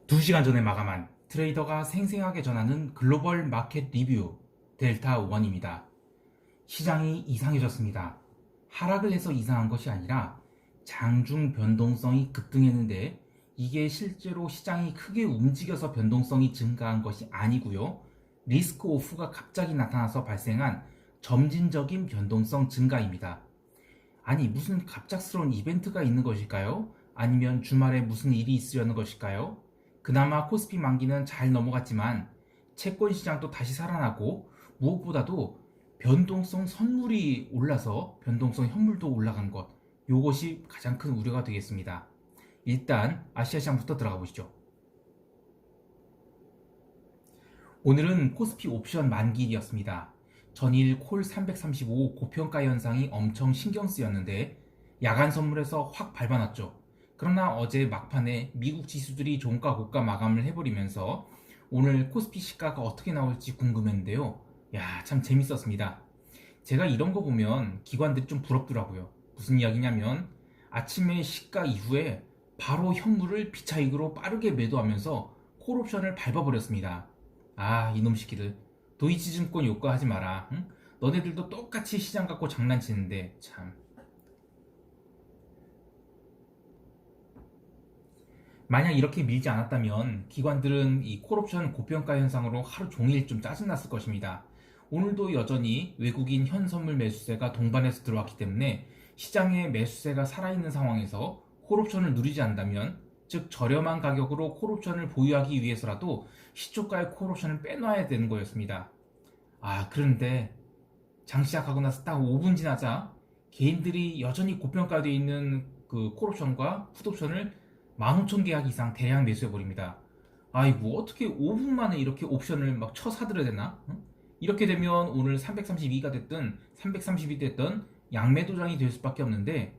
2시간 전에 마감한 트레이더가 생생하게 전하는 글로벌 마켓 리뷰 델타 원입니다. 시장이 이상해졌습니다. 하락을 해서 이상한 것이 아니라 장중 변동성이 급등했는데 이게 실제로 시장이 크게 움직여서 변동성이 증가한 것이 아니고요. 리스크 오프가 갑자기 나타나서 발생한 점진적인 변동성 증가입니다. 아니, 무슨 갑작스러운 이벤트가 있는 것일까요? 아니면 주말에 무슨 일이 있으려는 것일까요? 그나마 코스피 만기는 잘 넘어갔지만 채권 시장도 다시 살아나고 무엇보다도 변동성 선물이 올라서 변동성 현물도 올라간 것, 요것이 가장 큰 우려가 되겠습니다. 일단 아시아 시장부터 들어가 보시죠. 오늘은 코스피 옵션 만기일이었습니다. 전일 콜 335 고평가 현상이 엄청 신경 쓰였는데 야간 선물에서 확 밟아놨죠. 그러나 어제 막판에 미국 지수들이 종가 고가 마감을 해버리면서 오늘 코스피 시가가 어떻게 나올지 궁금했는데요. 야, 참 재밌었습니다. 제가 이런 거 보면 기관들이 좀 부럽더라고요. 무슨 이야기냐면 아침에 시가 이후에 바로 현물을 비차익으로 빠르게 매도하면서 콜옵션을 밟아버렸습니다. 아, 이놈 시키들. 도이치증권 요구하지 마라. 응? 너네들도 똑같이 시장 갖고 장난치는데 참. 만약 이렇게 밀지 않았다면 기관들은 이 콜옵션 고평가 현상으로 하루 종일 좀 짜증났을 것입니다. 오늘도 여전히 외국인 현선물 매수세가 동반해서 들어왔기 때문에 시장에 매수세가 살아있는 상황에서 콜옵션을 누리지 않는다면, 즉 저렴한 가격으로 콜옵션을 보유하기 위해서라도 시초가의 콜옵션을 빼놔야 되는 거였습니다. 아, 그런데 장 시작하고 나서 딱 5분 지나자 개인들이 여전히 고평가되어 있는 그 콜옵션과 풋옵션을 15,000계약 이상 대량 매수해버립니다. 아이고, 어떻게 5분 만에 이렇게 옵션을 막 쳐사들어야 되나? 응? 이렇게 되면 오늘 332가 됐든 332 됐든 양매도장이 될 수밖에 없는데,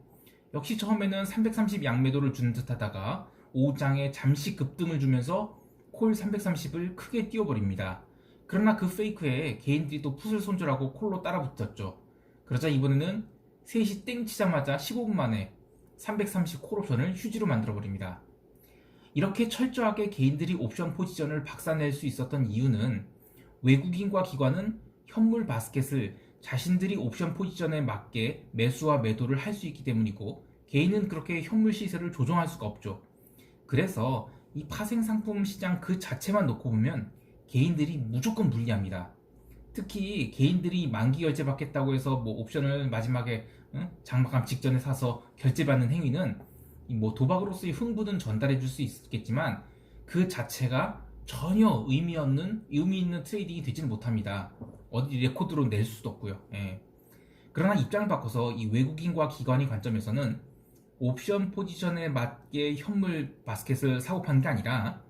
역시 처음에는 330 양매도를 주는 듯 하다가 오후장에 잠시 급등을 주면서 콜 330을 크게 띄워버립니다. 그러나 그 페이크에 개인들이 또 풋을 손절하고 콜로 따라붙었죠. 그러자 이번에는 3시 땡 치자마자 15분 만에 330 콜옵션을 휴지로 만들어버립니다. 이렇게 철저하게 개인들이 옵션 포지션을 박살낼 수 있었던 이유는 외국인과 기관은 현물 바스켓을 자신들이 옵션 포지션에 맞게 매수와 매도를 할 수 있기 때문이고, 개인은 그렇게 현물 시세를 조정할 수가 없죠. 그래서 이 파생 상품 시장 그 자체만 놓고 보면 개인들이 무조건 불리합니다. 특히 개인들이 만기 결제 받겠다고 해서 뭐 옵션을 마지막에 장마감 직전에 사서 결제받는 행위는 뭐 도박으로서의 흥분은 전달해 줄 수 있겠지만 그 자체가 전혀 의미 있는 트레이딩이 되지는 못합니다. 어디 레코드로 낼 수도 없고요. 예. 그러나 입장을 바꿔서 이 외국인과 기관의 관점에서는 옵션 포지션에 맞게 현물 바스켓을 사고 파는 게 아니라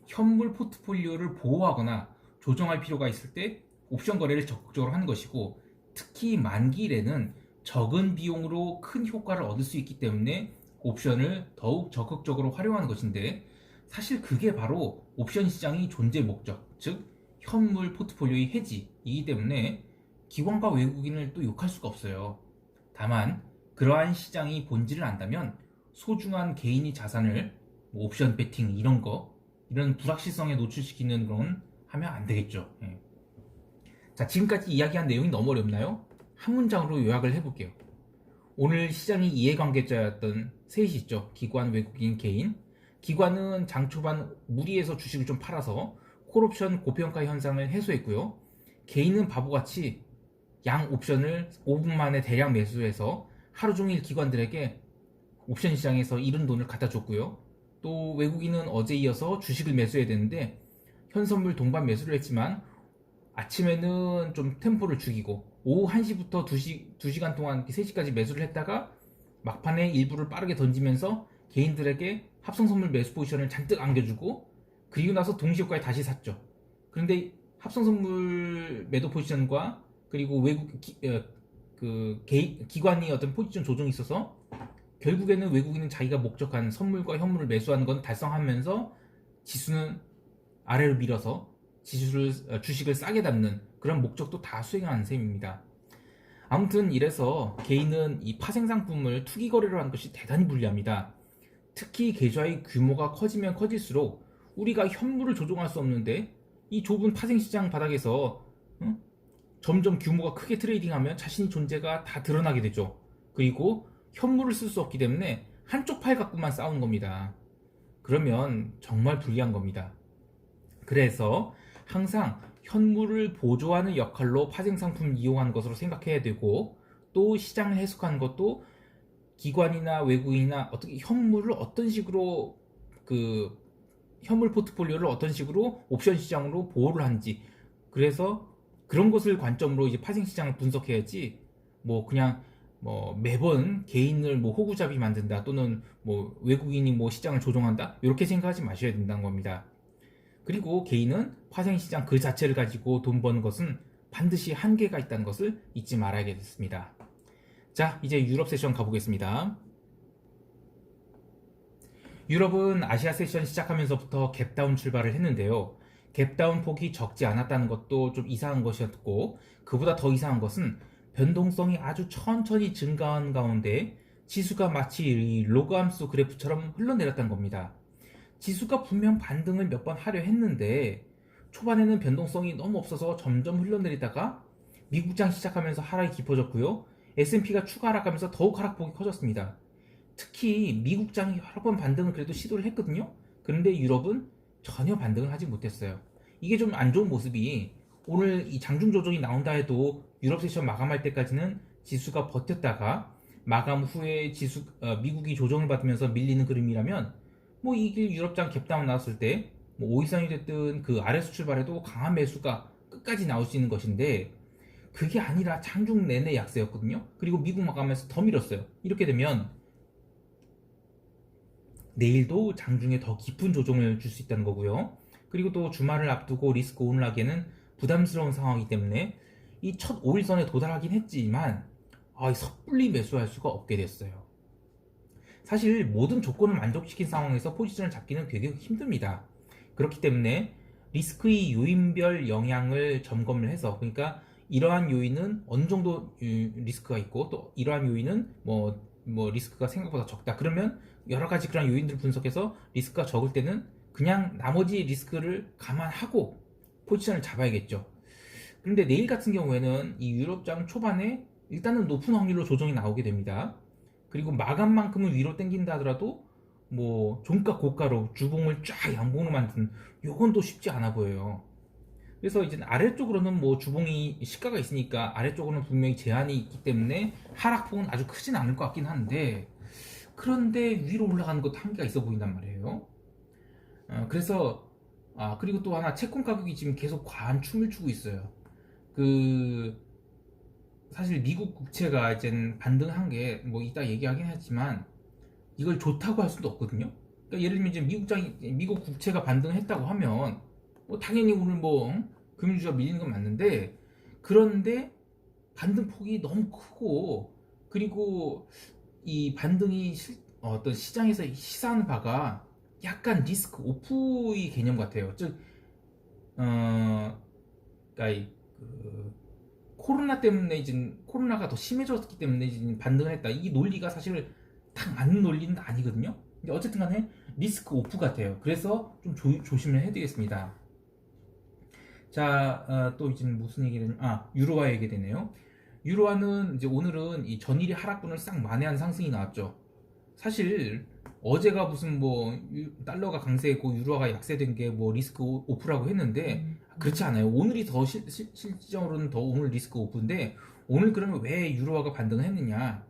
현물 포트폴리오를 보호하거나 조정할 필요가 있을 때 옵션 거래를 적극적으로 하는 것이고, 특히 만기일에는 적은 비용으로 큰 효과를 얻을 수 있기 때문에 옵션을 더욱 적극적으로 활용하는 것인데, 사실 그게 바로 옵션 시장의 존재 목적, 즉 현물 포트폴리오의 해지이기 때문에 기관과 외국인을 또 욕할 수가 없어요. 다만 그러한 시장이 본질을 안다면 소중한 개인이 자산을 뭐 옵션 베팅 이런 불확실성에 노출시키는 건 하면 안 되겠죠. 예. 자, 지금까지 이야기한 내용이 너무 어렵나요? 한 문장으로 요약을 해볼게요. 오늘 시장의 이해관계자였던 셋이 있죠. 기관, 외국인, 개인. 기관은 장 초반 무리해서 주식을 좀 팔아서 콜옵션 고평가 현상을 해소했고요. 개인은 바보같이 양 옵션을 5분 만에 대량 매수해서 하루 종일 기관들에게 옵션 시장에서 잃은 돈을 갖다 줬고요. 또 외국인은 어제 이어서 주식을 매수해야 되는데 현선물 동반 매수를 했지만 아침에는 좀 템포를 죽이고 오후 1시부터 2시간 동안 3시까지 매수를 했다가 막판에 일부를 빠르게 던지면서 개인들에게 합성선물 매수 포지션을 잔뜩 안겨주고, 그리고 나서 동시효과에 다시 샀죠. 그런데 합성선물 매도 포지션과 그리고 기관이 어떤 포지션 조정이 있어서 결국에는 외국인은 자기가 목적한 선물과 현물을 매수하는 건 달성하면서 지수는 아래로 밀어서 주식을 싸게 담는 그런 목적도 다 수행하는 셈입니다. 아무튼 이래서 개인은 이 파생상품을 투기 거래로 하는 것이 대단히 불리합니다. 특히 계좌의 규모가 커지면 커질수록 우리가 현물을 조종할 수 없는데 이 좁은 파생시장 바닥에서 점점 규모가 크게 트레이딩하면 자신의 존재가 다 드러나게 되죠. 그리고 현물을 쓸 수 없기 때문에 한쪽 팔 갖고만 싸우는 겁니다. 그러면 정말 불리한 겁니다. 그래서 항상 현물을 보조하는 역할로 파생상품을 이용하는 것으로 생각해야 되고, 또 시장을 해석하는 것도 기관이나 외국인이나 어떻게 현물을 어떤 식으로 현물 포트폴리오를 어떤 식으로 옵션 시장으로 보호를 하는지, 그래서 그런 것을 관점으로 이제 파생 시장을 분석해야지 그냥 매번 개인을 호구잡이 만든다 또는 외국인이 시장을 조종한다 이렇게 생각하지 마셔야 된다는 겁니다. 그리고 개인은 파생 시장 그 자체를 가지고 돈 버는 것은 반드시 한계가 있다는 것을 잊지 말아야겠습니다. 자, 이제 유럽 세션 가보겠습니다. 유럽은 아시아 세션 시작하면서부터 갭다운 출발을 했는데요. 갭다운 폭이 적지 않았다는 것도 좀 이상한 것이었고, 그보다 더 이상한 것은 변동성이 아주 천천히 증가한 가운데 지수가 마치 로그함수 그래프처럼 흘러내렸다는 겁니다. 지수가 분명 반등을 몇 번 하려 했는데 초반에는 변동성이 너무 없어서 점점 흘러내리다가 미국장 시작하면서 하락이 깊어졌고요. S&P가 추가 하락하면서 더욱 하락폭이 커졌습니다. 특히 미국장이 여러 번 반등을 그래도 시도를 했거든요. 그런데 유럽은 전혀 반등을 하지 못했어요. 이게 좀 안 좋은 모습이, 오늘 이 장중 조정이 나온다 해도 유럽 세션 마감할 때까지는 지수가 버텼다가 마감 후에 미국이 조정을 받으면서 밀리는 그림이라면 이게 유럽장 갭다운 나왔을 때 5 이상이 됐든 그 아래서 출발해도 강한 매수가 끝까지 나올 수 있는 것인데, 그게 아니라 장중 내내 약세였거든요. 그리고 미국 마감에서 더 밀었어요. 이렇게 되면 내일도 장중에 더 깊은 조정을 줄 수 있다는 거고요. 그리고 또 주말을 앞두고 리스크 온을 하기에는 부담스러운 상황이기 때문에 이 첫 5일선에 도달하긴 했지만 섣불리 매수할 수가 없게 됐어요. 사실 모든 조건을 만족시킨 상황에서 포지션을 잡기는 되게 힘듭니다. 그렇기 때문에 리스크의 요인별 영향을 점검을 해서, 그러니까 이러한 요인은 어느 정도 리스크가 있고 또 이러한 요인은 리스크가 생각보다 적다. 그러면 여러 가지 그런 요인들을 분석해서 리스크가 적을 때는 그냥 나머지 리스크를 감안하고 포지션을 잡아야겠죠. 그런데 내일 같은 경우에는 이 유럽장 초반에 일단은 높은 확률로 조정이 나오게 됩니다. 그리고 마감만큼은 위로 당긴다 하더라도 종가 고가로 주봉을 쫙 양봉으로 만드는 요건 또 쉽지 않아 보여요. 그래서 이제 아래쪽으로는 주봉이 시가가 있으니까 아래쪽으로는 분명히 제한이 있기 때문에 하락폭은 아주 크진 않을 것 같긴 한데, 그런데 위로 올라가는 것도 한계가 있어 보인단 말이에요. 그래서 그리고 또 하나, 채권 가격이 지금 계속 과한 춤을 추고 있어요. 사실 미국 국채가 이제 반등한 게 이따 얘기하긴 하지만 이걸 좋다고 할 수도 없거든요. 그러니까 예를 들면 이제 미국 국채가 반등했다고 하면 당연히 오늘 금융주가 밀리는 건 맞는데, 그런데 반등폭이 너무 크고, 그리고 이 반등이 어떤 시장에서 시사하는 바가 약간 리스크 오프의 개념 같아요. 즉, 그러니까 코로나 때문에 이제 코로나가 더 심해졌기 때문에 이제 반등을 했다. 이 논리가 사실 딱 맞는 논리는 아니거든요. 근데 어쨌든 간에 리스크 오프 같아요. 그래서 좀 조심을 해드리겠습니다. 자, 또 이제 무슨 얘기를, 유로화 얘기 되네요. 유로화는 이제 오늘은 이 전일의 하락분을 싹 만회한 상승이 나왔죠. 사실 어제가 무슨 달러가 강세했고 유로화가 약세된 게 리스크 오프라고 했는데 그렇지 않아요. 오늘이 더 실질적으로는 더 오늘 리스크 오프인데, 오늘 그러면 왜 유로화가 반등을 했느냐?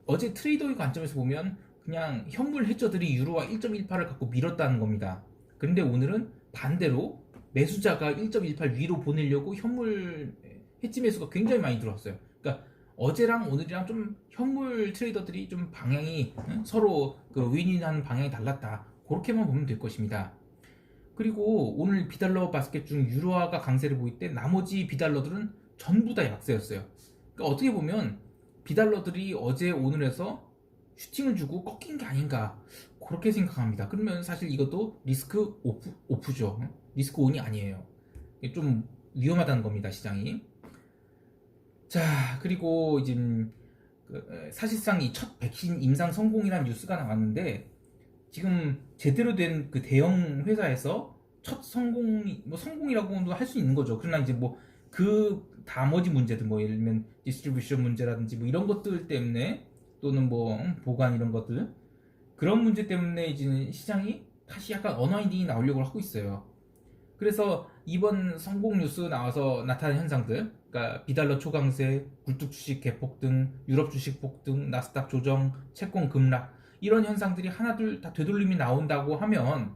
어제 트레이더의 관점에서 보면 그냥 현물 해저들이 유로화 1.18을 갖고 밀었다는 겁니다. 그런데 오늘은 반대로 매수자가 1.18 위로 보내려고 현물 해지 매수가 굉장히 많이 들어왔어요. 그러니까 어제랑 오늘이랑 좀 현물 트레이더들이 좀 방향이 서로 윈윈하는 방향이 달랐다. 그렇게만 보면 될 것입니다. 그리고 오늘 비달러 바스켓 중 유로화가 강세를 보일 때 나머지 비달러들은 전부 다 약세였어요. 그러니까 어떻게 보면 비달러들이 어제 오늘에서 슈팅을 주고 꺾인 게 아닌가, 그렇게 생각합니다. 그러면 사실 이것도 리스크 오프죠. 리스크 온이 아니에요. 좀 위험하다는 겁니다, 시장이. 자, 그리고 이제 사실상 이 첫 백신 임상 성공이라는 뉴스가 나왔는데, 지금 제대로 된 그 대형 회사에서 첫 성공이 뭐 성공이라고도 할 수 있는 거죠. 그러나 이제 뭐 그 나머지 문제들 뭐 예를 들면 디스트리뷰션 문제라든지 뭐 이런 것들 때문에 또는 뭐 보관 이런 것들 그런 문제 때문에 이제 시장이 다시 약간 언와인딩이 나오려고 하고 있어요. 그래서 이번 성공 뉴스 나와서 나타난 현상들, 그러니까 비달러 초강세, 굴뚝 주식 개폭등, 유럽 주식 폭등, 나스닥 조정, 채권 급락 이런 현상들이 하나둘 다 되돌림이 나온다고 하면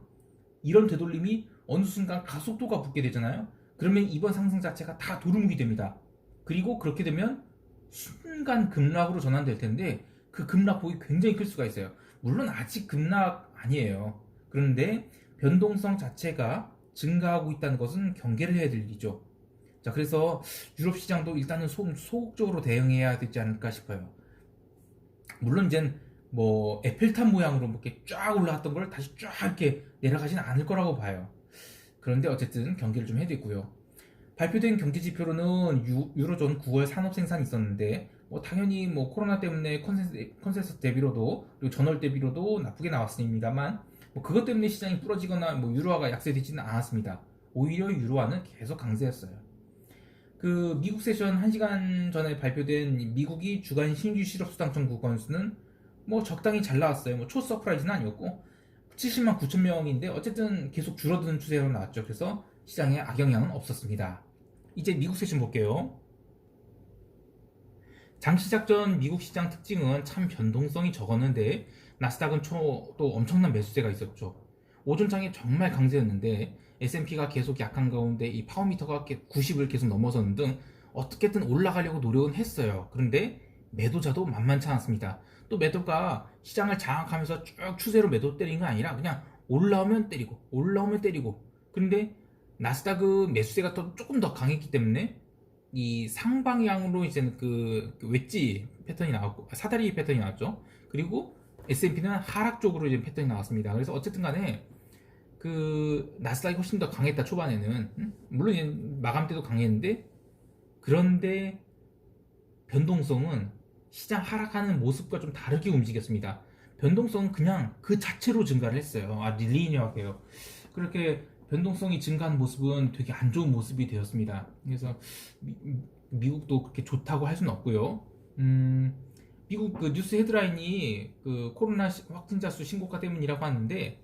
이런 되돌림이 어느 순간 가속도가 붙게 되잖아요. 그러면 이번 상승 자체가 다 도루묵이 됩니다. 그리고 그렇게 되면 순간 급락으로 전환될 텐데 그 급락폭이 굉장히 클 수가 있어요. 물론 아직 급락 아니에요. 그런데 변동성 자체가 증가하고 있다는 것은 경계를 해야 될 일이죠. 자, 그래서 유럽 시장도 일단은 소극적으로 대응해야 되지 않을까 싶어요. 물론 이제 뭐 에펠탑 모양으로 이렇게 쫙 올라갔던 걸 다시 쫙 이렇게 내려가지는 않을 거라고 봐요. 그런데 어쨌든 경계를 좀 해야 되고요. 발표된 경제 지표로는 유로존 9월 산업 생산이 있었는데 뭐 당연히 뭐 코로나 때문에 컨센서스 대비로도 그리고 전월 대비로도 나쁘게 나왔습니다만 뭐 그것 때문에 시장이 부러지거나 뭐 유로화가 약세되지는 않았습니다. 오히려 유로화는 계속 강세였어요. 그 미국 세션 1시간 전에 발표된 미국이 주간 신규 실업수당 청구 건수는 뭐 적당히 잘 나왔어요. 뭐 초 서프라이즈는 아니었고 70만 9천 명인데 어쨌든 계속 줄어드는 추세로 나왔죠. 그래서 시장에 악영향은 없었습니다. 이제 미국 세션 볼게요. 장 시작 전 미국 시장 특징은 참 변동성이 적었는데 나스닥은 또 엄청난 매수세가 있었죠. 오전장에 정말 강세였는데 S&P가 계속 약한 가운데 이 파워미터가 90을 계속 넘어서는 등 어떻게든 올라가려고 노력은 했어요. 그런데 매도자도 만만치 않았습니다. 또 매도가 시장을 장악하면서 쭉 추세로 매도 때린 건 아니라 그냥 올라오면 때리고 올라오면 때리고 그런데 나스닥은 매수세가 조금 더 강했기 때문에 이 상방향으로 이제는 그 웨지 패턴이 나왔고 사다리 패턴이 나왔죠. 그리고 S&P는 하락 쪽으로 이제 패턴이 나왔습니다. 그래서 어쨌든 간에 그 나스닥이 훨씬 더 강했다 초반에는 물론 마감 때도 강했는데 그런데 변동성은 시장 하락하는 모습과 좀 다르게 움직였습니다. 변동성은 그냥 그 자체로 증가를 했어요. 리니어하게요. 그렇게 변동성이 증가한 모습은 되게 안 좋은 모습이 되었습니다. 그래서 미국도 그렇게 좋다고 할 수는 없고요. 미국 그 뉴스 헤드라인이 그 코로나 확진자 수 신고가 때문이라고 하는데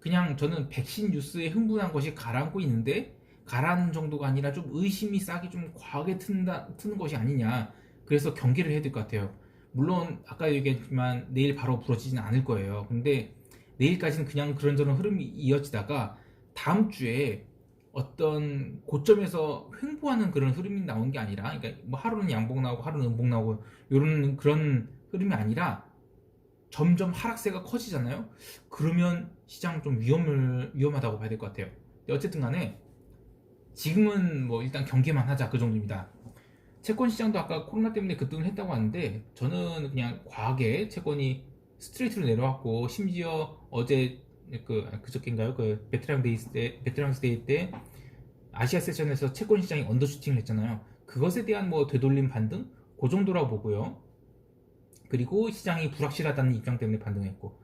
그냥 저는 백신 뉴스에 흥분한 것이 가라앉고 있는데 가라앉는 정도가 아니라 좀 의심이 싹이 좀 과하게 트는 것이 아니냐. 그래서 경계를 해야 될 것 같아요. 물론 아까 얘기했지만 내일 바로 부러지지는 않을 거예요. 근데 내일까지는 그냥 그런저런 흐름이 이어지다가 다음 주에 어떤 고점에서 횡보하는 그런 흐름이 나오는 게 아니라 그러니까 뭐 하루는 양봉 나오고 하루는 음봉 나오고 이런 그런 흐름이 아니라 점점 하락세가 커지잖아요. 그러면 시장 좀 위험하다고 봐야 될 것 같아요. 근데 어쨌든 간에 지금은 뭐 일단 경계만 하자 그 정도입니다. 채권 시장도 아까 코로나 때문에 급등을 했다고 하는데 저는 그냥 과하게 채권이 스트레이트로 내려왔고 심지어 어제 그저께인가요? 그 베테랑스 데이 때 아시아 세션에서 채권 시장이 언더슈팅을 했잖아요. 그것에 대한 뭐 되돌림 반등 그 정도라고 보고요. 그리고 시장이 불확실하다는 입장 때문에 반등했고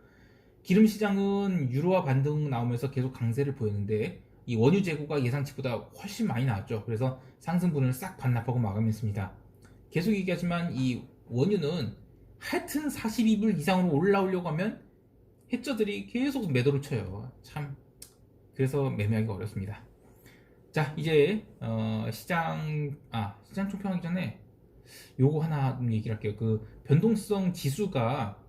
기름 시장은 유로화 반등 나오면서 계속 강세를 보였는데 이 원유 재고가 예상치보다 훨씬 많이 나왔죠. 그래서 상승분을 싹 반납하고 마감했습니다. 계속 얘기하지만 이 원유는 하여튼 42불 이상으로 올라오려고 하면 해저들이 계속 매도를 쳐요. 참 그래서 매매하기가 어렵습니다. 자 이제 시장 총평하기 전에 요거 하나 얘기를 할게요. 그 변동성 지수가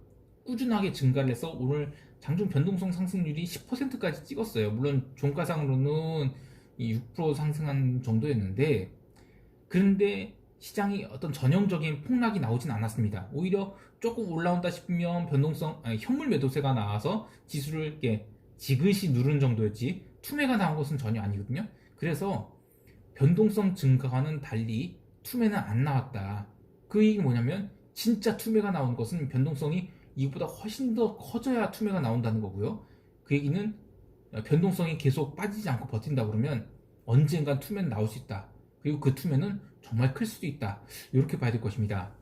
꾸준하게 증가를 해서 오늘 장중 변동성 상승률이 10%까지 찍었어요. 물론 종가상으로는 6% 상승한 정도였는데 그런데 시장이 어떤 전형적인 폭락이 나오진 않았습니다. 오히려 조금 올라온다 싶으면 현물 매도세가 나와서 지수를 이렇게 지그시 누른 정도였지 투매가 나온 것은 전혀 아니거든요. 그래서 변동성 증가와는 달리 투매는 안 나왔다. 그 얘기 뭐냐면 진짜 투매가 나온 것은 변동성이 이것보다 훨씬 더 커져야 투매가 나온다는 거고요. 그 얘기는 변동성이 계속 빠지지 않고 버틴다 그러면 언젠간 투매는 나올 수 있다. 그리고 그 투매는 정말 클 수도 있다. 이렇게 봐야 될 것입니다.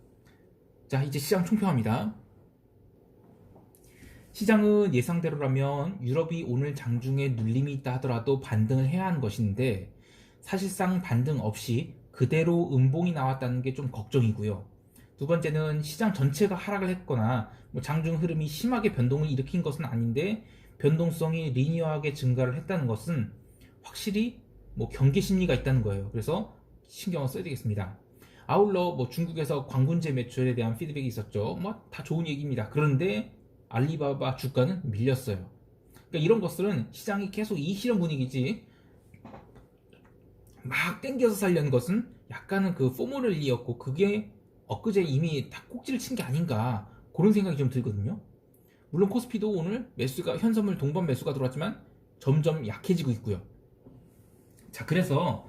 자, 이제 시장 총평합니다. 시장은 예상대로라면 유럽이 오늘 장중에 눌림이 있다 하더라도 반등을 해야 하는 것인데 사실상 반등 없이 그대로 음봉이 나왔다는 게 좀 걱정이고요. 두 번째는 시장 전체가 하락을 했거나 장중 흐름이 심하게 변동을 일으킨 것은 아닌데 변동성이 리니어하게 증가를 했다는 것은 확실히 경계 심리가 있다는 거예요. 그래서 신경을 써야 되겠습니다. 아울러 중국에서 광군제 매출에 대한 피드백이 있었죠. 다 좋은 얘기입니다. 그런데 알리바바 주가는 밀렸어요. 그러니까 이런 것들은 시장이 계속 이 실현 분위기지 막 땡겨서 살려는 것은 약간은 그 포모를이었고 그게 엊그제 이미 다 꼭지를 친 게 아닌가 그런 생각이 좀 들거든요. 물론 코스피도 오늘 매수가 현선물 동반 매수가 들어왔지만 점점 약해지고 있고요. 자, 그래서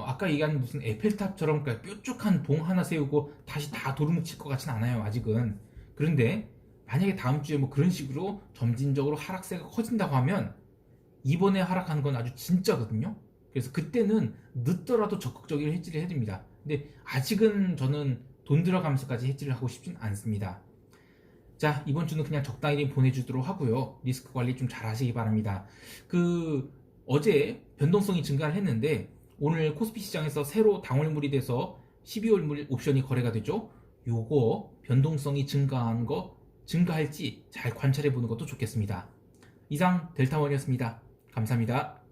아까 얘기한 무슨 에펠탑처럼 뾰족한 봉 하나 세우고 다시 다 도루묵칠 것 같진 않아요, 아직은. 그런데 만약에 다음 주에 그런 식으로 점진적으로 하락세가 커진다고 하면 이번에 하락하는 건 아주 진짜거든요. 그래서 그때는 늦더라도 적극적인 해지를 해야 됩니다. 근데 아직은 저는 돈 들어가면서까지 해지를 하고 싶진 않습니다. 자, 이번 주는 그냥 적당히 보내주도록 하고요. 리스크 관리 좀 잘 하시기 바랍니다. 어제 변동성이 증가를 했는데 오늘 코스피 시장에서 새로 당월물이 돼서 12월물 옵션이 거래가 되죠. 요거 변동성이 증가한 거 증가할지 잘 관찰해 보는 것도 좋겠습니다. 이상 델타원이었습니다. 감사합니다.